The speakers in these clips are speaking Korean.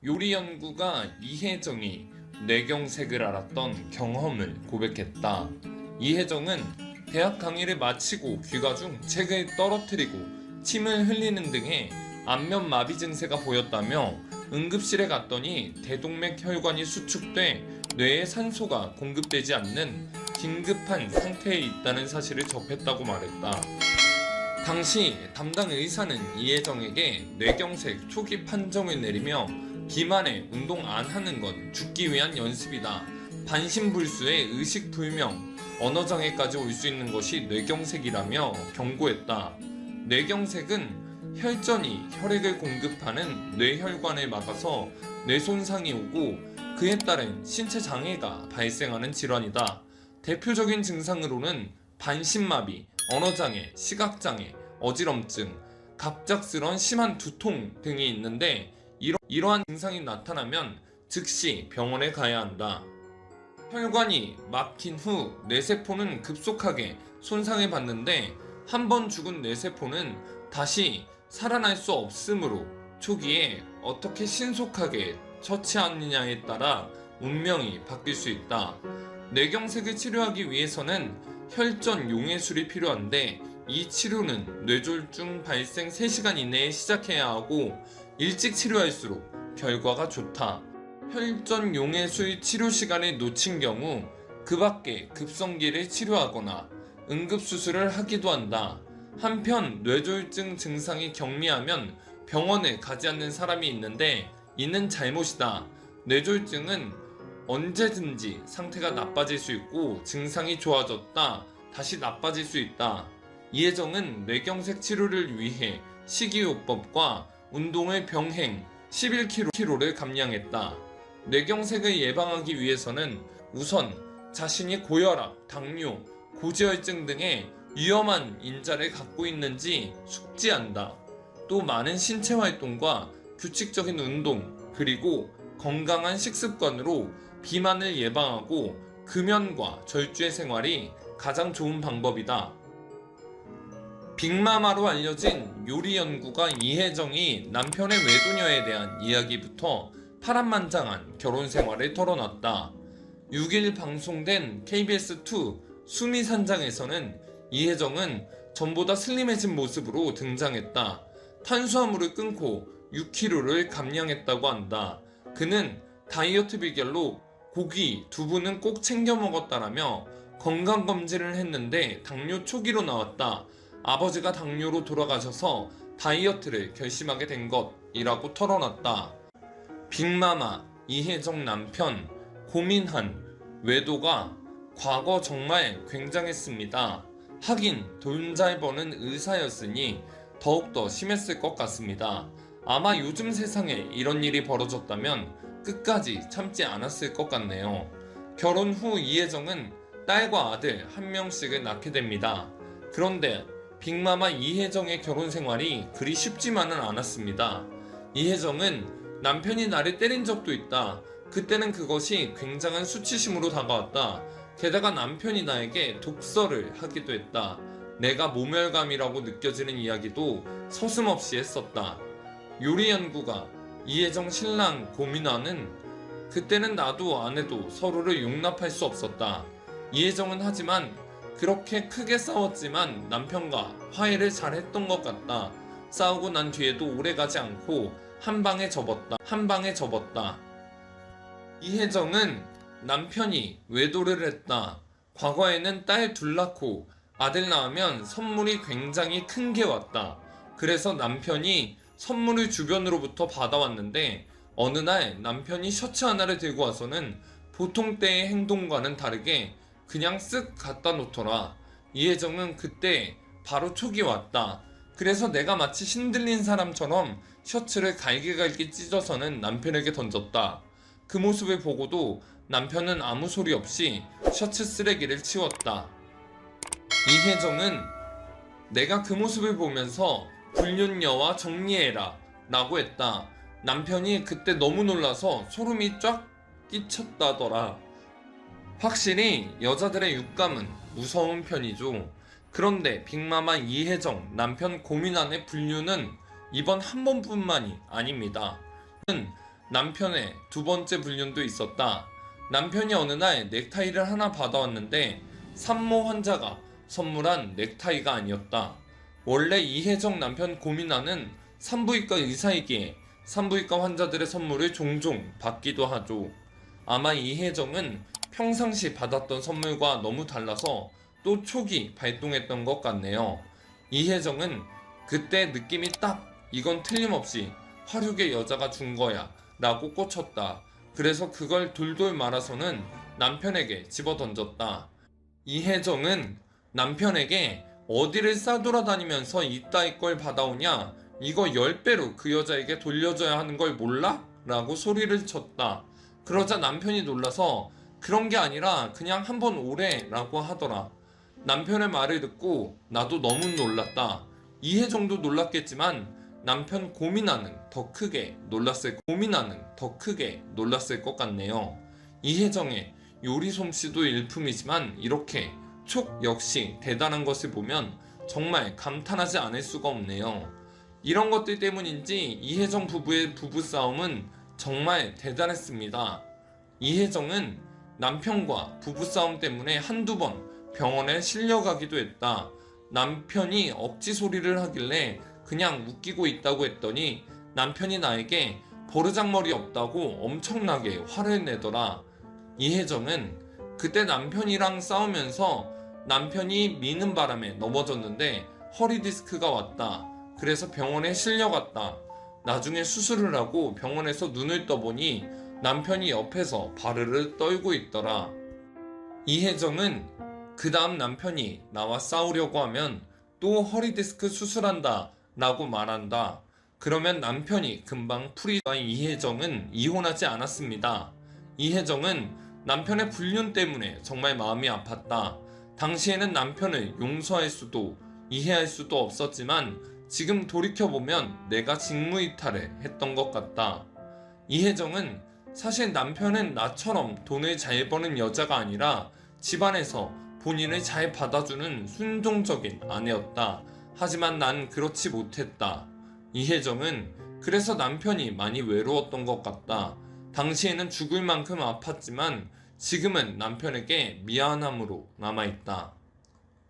요리 연구가 이혜정이 뇌경색을 알았던 경험을 고백했다. 이혜정은 대학 강의를 마치고 귀가 중 책을 떨어뜨리고 침을 흘리는 등의 안면 마비 증세가 보였다며 응급실에 갔더니 대동맥 혈관이 수축돼 뇌에 산소가 공급되지 않는 긴급한 상태에 있다는 사실을 접했다고 말했다. 당시 담당 의사는 이혜정에게 뇌경색 초기 판정을 내리며 비만에 운동 안 하는 건 죽기 위한 연습이다. 반신불수의 의식불명, 언어장애까지 올 수 있는 것이 뇌경색이라며 경고했다. 뇌경색은 혈전이 혈액을 공급하는 뇌혈관을 막아서 뇌손상이 오고 그에 따른 신체 장애가 발생하는 질환이다. 대표적인 증상으로는 반신마비, 언어장애, 시각장애, 어지럼증, 갑작스런 심한 두통 등이 있는데 이러한 증상이 나타나면 즉시 병원에 가야 한다. 혈관이 막힌 후 뇌세포는 급속하게 손상을 받는데 한 번 죽은 뇌세포는 다시 살아날 수 없으므로 초기에 어떻게 신속하게 처치하느냐에 따라 운명이 바뀔 수 있다. 뇌경색을 치료하기 위해서는 혈전 용해술이 필요한데 이 치료는 뇌졸중 발생 3시간 이내에 시작해야 하고 일찍 치료할수록 결과가 좋다. 혈전 용해술 치료 시간을 놓친 경우 그 밖에 급성기를 치료하거나 응급수술을 하기도 한다. 한편 뇌졸중 증상이 경미하면 병원에 가지 않는 사람이 있는데 이는 잘못이다. 뇌졸중은 언제든지 상태가 나빠질 수 있고 증상이 좋아졌다 다시 나빠질 수 있다. 이혜정은 뇌경색 치료를 위해 식이요법과 운동을 병행 11kg를 감량했다. 뇌경색을 예방하기 위해서는 우선 자신이 고혈압, 당뇨, 고지혈증 등의 위험한 인자를 갖고 있는지 숙지한다. 또 많은 신체 활동과 규칙적인 운동 그리고 건강한 식습관으로 비만을 예방하고 금연과 절주의 생활이 가장 좋은 방법이다. 빅마마로 알려진 요리 연구가 이혜정이 남편의 외도녀에 대한 이야기부터 파란만장한 결혼 생활을 털어놨다. 6일 방송된 KBS2 수미산장에서는 이혜정은 전보다 슬림해진 모습으로 등장했다. 탄수화물을 끊고 6kg를 감량했다고 한다. 그는 다이어트 비결로 고기, 두부는 꼭 챙겨 먹었다라며 건강검진을 했는데 당뇨 초기로 나왔다. 아버지가 당뇨로 돌아가셔서 다이어트를 결심하게 된 것이라고 털어놨다. 빅마마 이혜정 남편 고민한 외도가 과거 정말 굉장했습니다. 하긴 돈 잘 버는 의사였으니 더욱더 심했을 것 같습니다. 아마 요즘 세상에 이런 일이 벌어졌다면 끝까지 참지 않았을 것 같네요. 결혼 후 이혜정은 딸과 아들 1명씩을 낳게 됩니다. 그런데 빅마마 이혜정의 결혼 생활이 그리 쉽지만은 않았습니다. 이혜정은 남편이 나를 때린 적도 있다. 그때는 그것이 굉장한 수치심으로 다가왔다. 게다가 남편이 나에게 독설을 하기도 했다. 내가 모멸감이라고 느껴지는 이야기도 서슴없이 했었다. 요리 연구가 이혜정 신랑 고민아는 그때는 나도 아내도 서로를 용납할 수 없었다. 이혜정은 하지만 그렇게 크게 싸웠지만 남편과 화해를 잘 했던 것 같다. 싸우고 난 뒤에도 오래가지 않고 한 방에 접었다. 이혜정은 남편이 외도를 했다. 과거에는 딸 둘 낳고 아들 낳으면 선물이 굉장히 큰 게 왔다. 그래서 남편이 선물을 주변으로부터 받아왔는데 어느 날 남편이 셔츠 하나를 들고 와서는 보통 때의 행동과는 다르게 그냥 쓱 갖다 놓더라. 이혜정은 그때 바로 촉이 왔다. 그래서 내가 마치 신들린 사람처럼 셔츠를 갈기갈기 찢어서는 남편에게 던졌다. 그 모습을 보고도 남편은 아무 소리 없이 셔츠 쓰레기를 치웠다. 이혜정은 내가 그 모습을 보면서 불륜녀와 정리해라 라고 했다. 남편이 그때 너무 놀라서 소름이 쫙 끼쳤다더라. 확실히 여자들의 육감은 무서운 편이죠. 그런데 빅마마 이혜정 남편 고민안의 불륜은 이번 한 번뿐만이 아닙니다. 남편의 두 번째 불륜도 있었다. 남편이 어느 날 넥타이를 하나 받아왔는데 산모 환자가 선물한 넥타이가 아니었다. 원래 이혜정 남편 고민하는 산부인과 의사이기에 산부인과 환자들의 선물을 종종 받기도 하죠. 아마 이혜정은 평상시 받았던 선물과 너무 달라서 또 촉이 발동했던 것 같네요. 이혜정은 그때 느낌이 딱 이건 틀림없이 화류계 여자가 준 거야 라고 꽂혔다. 그래서 그걸 돌돌 말아서는 남편에게 집어던졌다. 이혜정은 남편에게 어디를 싸돌아다니면서 이따위 걸 받아오냐? 이거 10배로 그 여자에게 돌려줘야 하는 걸 몰라? 라고 소리를 쳤다. 그러자 남편이 놀라서 그런 게 아니라 그냥 한번 오래 라고 하더라. 남편의 말을 듣고 나도 너무 놀랐다. 이혜정도 놀랐겠지만 남편 고민하는 더 크게 놀랐을 것 같네요. 이혜정의 요리 솜씨도 일품이지만 이렇게 촉 역시 대단한 것을 보면 정말 감탄하지 않을 수가 없네요. 이런 것들 때문인지 이혜정 부부의 부부싸움은 정말 대단했습니다. 이혜정은 남편과 부부싸움 때문에 한두 번 병원에 실려가기도 했다. 남편이 억지 소리를 하길래 그냥 웃기고 있다고 했더니 남편이 나에게 버르장머리 없다고 엄청나게 화를 내더라. 이혜정은 그때 남편이랑 싸우면서 남편이 미는 바람에 넘어졌는데 허리 디스크가 왔다. 그래서 병원에 실려갔다. 나중에 수술을 하고 병원에서 눈을 떠보니 남편이 옆에서 바르르 떨고 있더라. 이혜정은 그 다음 남편이 나와 싸우려고 하면 또 허리 디스크 수술한다 라고 말한다. 그러면 남편이 금방 풀이가. 이혜정은 이혼하지 않았습니다. 이혜정은 남편의 불륜 때문에 정말 마음이 아팠다. 당시에는 남편을 용서할 수도 이해할 수도 없었지만 지금 돌이켜보면 내가 직무이탈을 했던 것 같다. 이혜정은 사실 남편은 나처럼 돈을 잘 버는 여자가 아니라 집안에서 본인을 잘 받아주는 순종적인 아내였다. 하지만 난 그렇지 못했다. 이혜정은 그래서 남편이 많이 외로웠던 것 같다. 당시에는 죽을 만큼 아팠지만 지금은 남편에게 미안함으로 남아있다.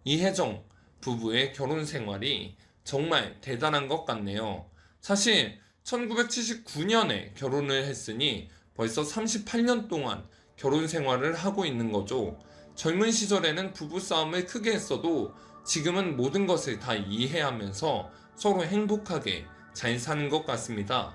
이혜정 부부의 결혼 생활이 정말 대단한 것 같네요. 사실 1979년에 결혼을 했으니 벌써 38년 동안 결혼 생활을 하고 있는 거죠. 젊은 시절에는 부부싸움을 크게 했어도 지금은 모든 것을 다 이해하면서 서로 행복하게 잘 사는 것 같습니다.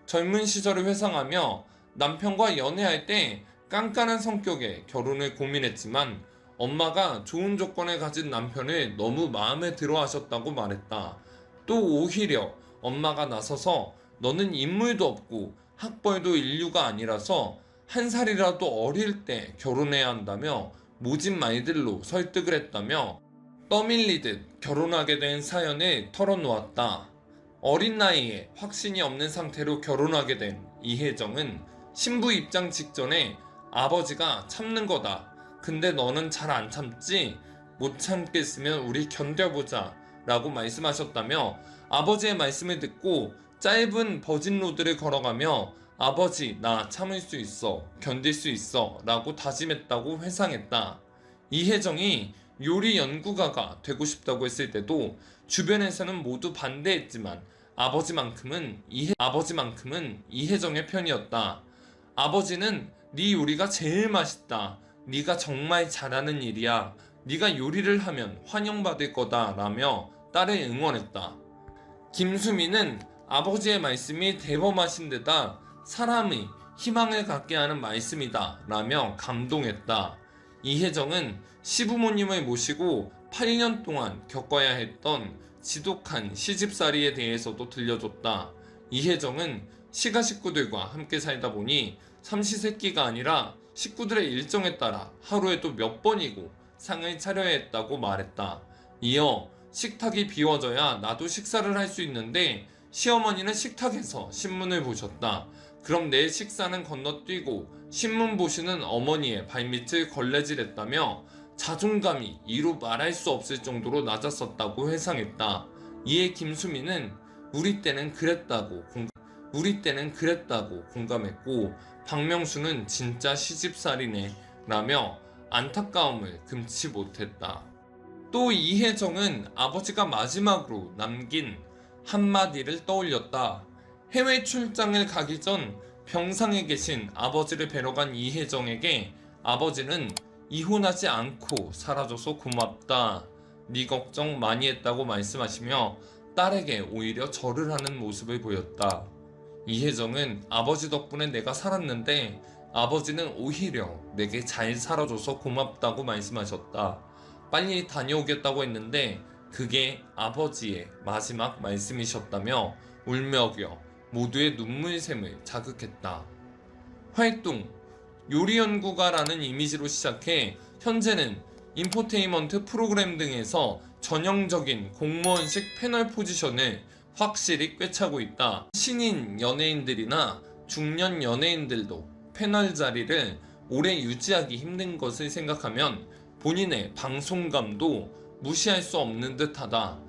젊은 시절을 회상하며 남편과 연애할 때 깐깐한 성격의 결혼을 고민했지만 엄마가 좋은 조건을 가진 남편을 너무 마음에 들어 하셨다고 말했다. 또 오히려 엄마가 나서서 너는 인물도 없고 학벌도 인류가 아니라서 한 살이라도 어릴 때 결혼해야 한다며 모진 말들로 설득을 했다며 떠밀리듯 결혼하게 된 사연을 털어놓았다. 어린 나이에 확신이 없는 상태로 결혼하게 된 이혜정은 신부 입장 직전에 아버지가 참는 거다. 근데 너는 잘 안 참지? 못 참겠으면 우리 견뎌보자 라고 말씀하셨다며 아버지의 말씀을 듣고 짧은 버진로드를 걸어가며 아버지 나 참을 수 있어 견딜 수 있어 라고 다짐했다고 회상했다. 이혜정이 요리 연구가가 되고 싶다고 했을 때도 주변에서는 모두 반대했지만 아버지만큼은 이혜정의 편이었다. 아버지는 네 요리가 제일 맛있다. 네가 정말 잘하는 일이야. 네가 요리를 하면 환영받을 거다 라며 딸을 응원했다. 김수미는 아버지의 말씀이 대범하신 데다 사람의 희망을 갖게 하는 말씀이다 라며 감동했다. 이혜정은 시부모님을 모시고 8년 동안 겪어야 했던 지독한 시집살이에 대해서도 들려줬다. 이혜정은 시가 식구들과 함께 살다 보니 삼시세끼가 아니라 식구들의 일정에 따라 하루에도 몇 번이고 상을 차려야 했다고 말했다. 이어 식탁이 비워져야 나도 식사를 할 수 있는데 시어머니는 식탁에서 신문을 보셨다. 그럼 내 식사는 건너뛰고 신문 보시는 어머니의 발밑을 걸레질했다며 자존감이 이루 말할 수 없을 정도로 낮았었다고 회상했다. 이에 김수미는 우리 때는 그랬다고 공감했고, 박명수는 진짜 시집살이네 라며 안타까움을 금치 못했다. 또 이혜정은 아버지가 마지막으로 남긴 한마디를 떠올렸다. 해외 출장을 가기 전 병상에 계신 아버지를 뵈러 간 이혜정에게 아버지는 이혼하지 않고 살아줘서 고맙다. 네 걱정 많이 했다고 말씀하시며 딸에게 오히려 절을 하는 모습을 보였다. 이혜정은 아버지 덕분에 내가 살았는데 아버지는 오히려 내게 잘 살아줘서 고맙다고 말씀하셨다. 빨리 다녀오겠다고 했는데 그게 아버지의 마지막 말씀이셨다며 울먹여 모두의 눈물샘을 자극했다. 활동 요리연구가라는 이미지로 시작해 현재는 인포테인먼트 프로그램 등에서 전형적인 공무원식 패널 포지션을 확실히 꿰차고 있다. 신인 연예인들이나 중년 연예인들도 패널 자리를 오래 유지하기 힘든 것을 생각하면 본인의 방송감도 무시할 수 없는 듯하다.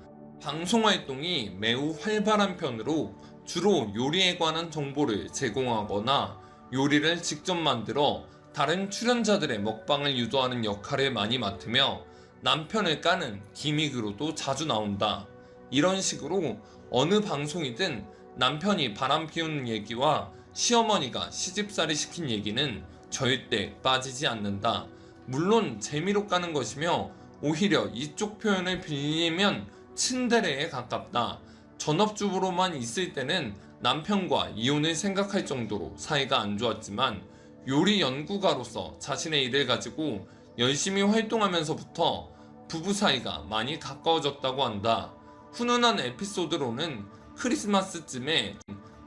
방송 활동이 매우 활발한 편으로 주로 요리에 관한 정보를 제공하거나 요리를 직접 만들어 다른 출연자들의 먹방을 유도하는 역할을 많이 맡으며 남편을 까는 기믹으로도 자주 나온다. 이런 식으로 어느 방송이든 남편이 바람 피우는 얘기와 시어머니가 시집살이 시킨 얘기는 절대 빠지지 않는다. 물론 재미로 까는 것이며 오히려 이쪽 표현을 빌리면 츤데레에 가깝다. 전업주부로만 있을 때는 남편과 이혼을 생각할 정도로 사이가 안 좋았지만 요리 연구가로서 자신의 일을 가지고 열심히 활동하면서부터 부부 사이가 많이 가까워졌다고 한다. 훈훈한 에피소드로는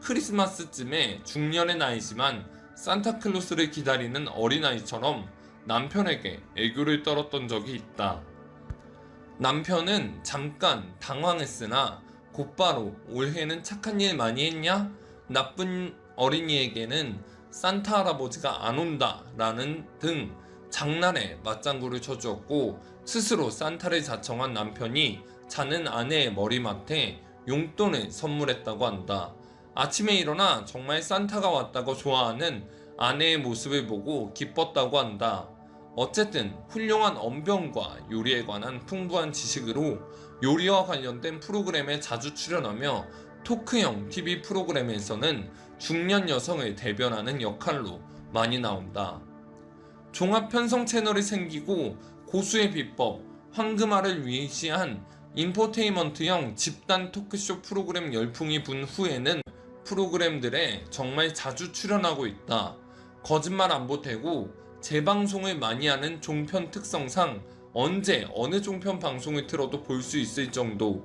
크리스마스쯤에 중년의 나이지만 산타클로스를 기다리는 어린아이처럼 남편에게 애교를 떨었던 적이 있다. 남편은 잠깐 당황했으나 곧바로 올해는 착한 일 많이 했냐? 나쁜 어린이에게는 산타 할아버지가 안 온다 라는 등 장난에 맞장구를 쳐주었고, 스스로 산타를 자청한 남편이 자는 아내의 머리맡에 용돈을 선물했다고 한다. 아침에 일어나 정말 산타가 왔다고 좋아하는 아내의 모습을 보고 기뻤다고 한다. 어쨌든 훌륭한 언변과 요리에 관한 풍부한 지식으로 요리와 관련된 프로그램에 자주 출연하며 토크형 TV 프로그램에서는 중년 여성을 대변하는 역할로 많이 나온다. 종합 편성 채널이 생기고 고수의 비법, 황금알을 위시한 인포테인먼트형 집단 토크쇼 프로그램 열풍이 분 후에는 프로그램들에 정말 자주 출연하고 있다. 거짓말 안 보태고 재방송을 많이 하는 종편 특성상 언제 어느 종편 방송을 틀어도 볼 수 있을 정도.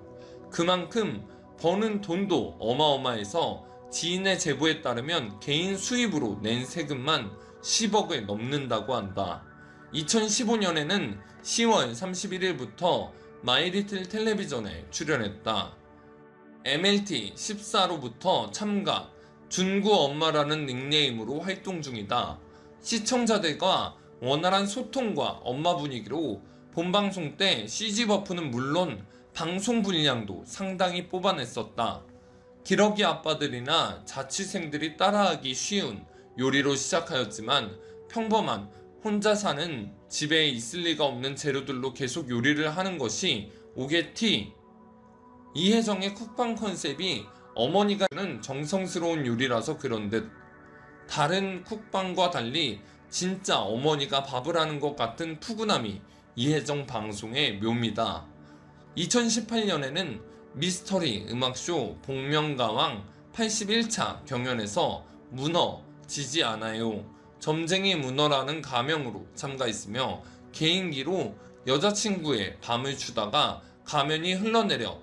그만큼 버는 돈도 어마어마해서 지인의 제보에 따르면 개인 수입으로 낸 세금만 10억을 넘는다고 한다. 2015년에는 10월 31일부터 마이리틀 텔레비전에 출연했다. MLT 14로부터 참가, 준구 엄마라는 닉네임으로 활동 중이다. 시청자들과 원활한 소통과 엄마 분위기로 본방송 때 CG 버프는 물론 방송 분량도 상당히 뽑아냈었다. 기러기 아빠들이나 자취생들이 따라하기 쉬운 요리로 시작하였지만 평범한 혼자 사는 집에 있을 리가 없는 재료들로 계속 요리를 하는 것이 오게티. 이혜정의 쿡방 컨셉이 어머니가 하는 정성스러운 요리라서 그런 듯. 다른 쿡방과 달리 진짜 어머니가 밥을 하는 것 같은 푸근함이 이혜정 방송의 묘미다. 2018년에는 미스터리 음악쇼 복면가왕 81차 경연에서 문어 지지 않아요, 점쟁이 문어라는 가명으로 참가했으며 개인기로 여자친구의 밤을 추다가 가면이 흘러내려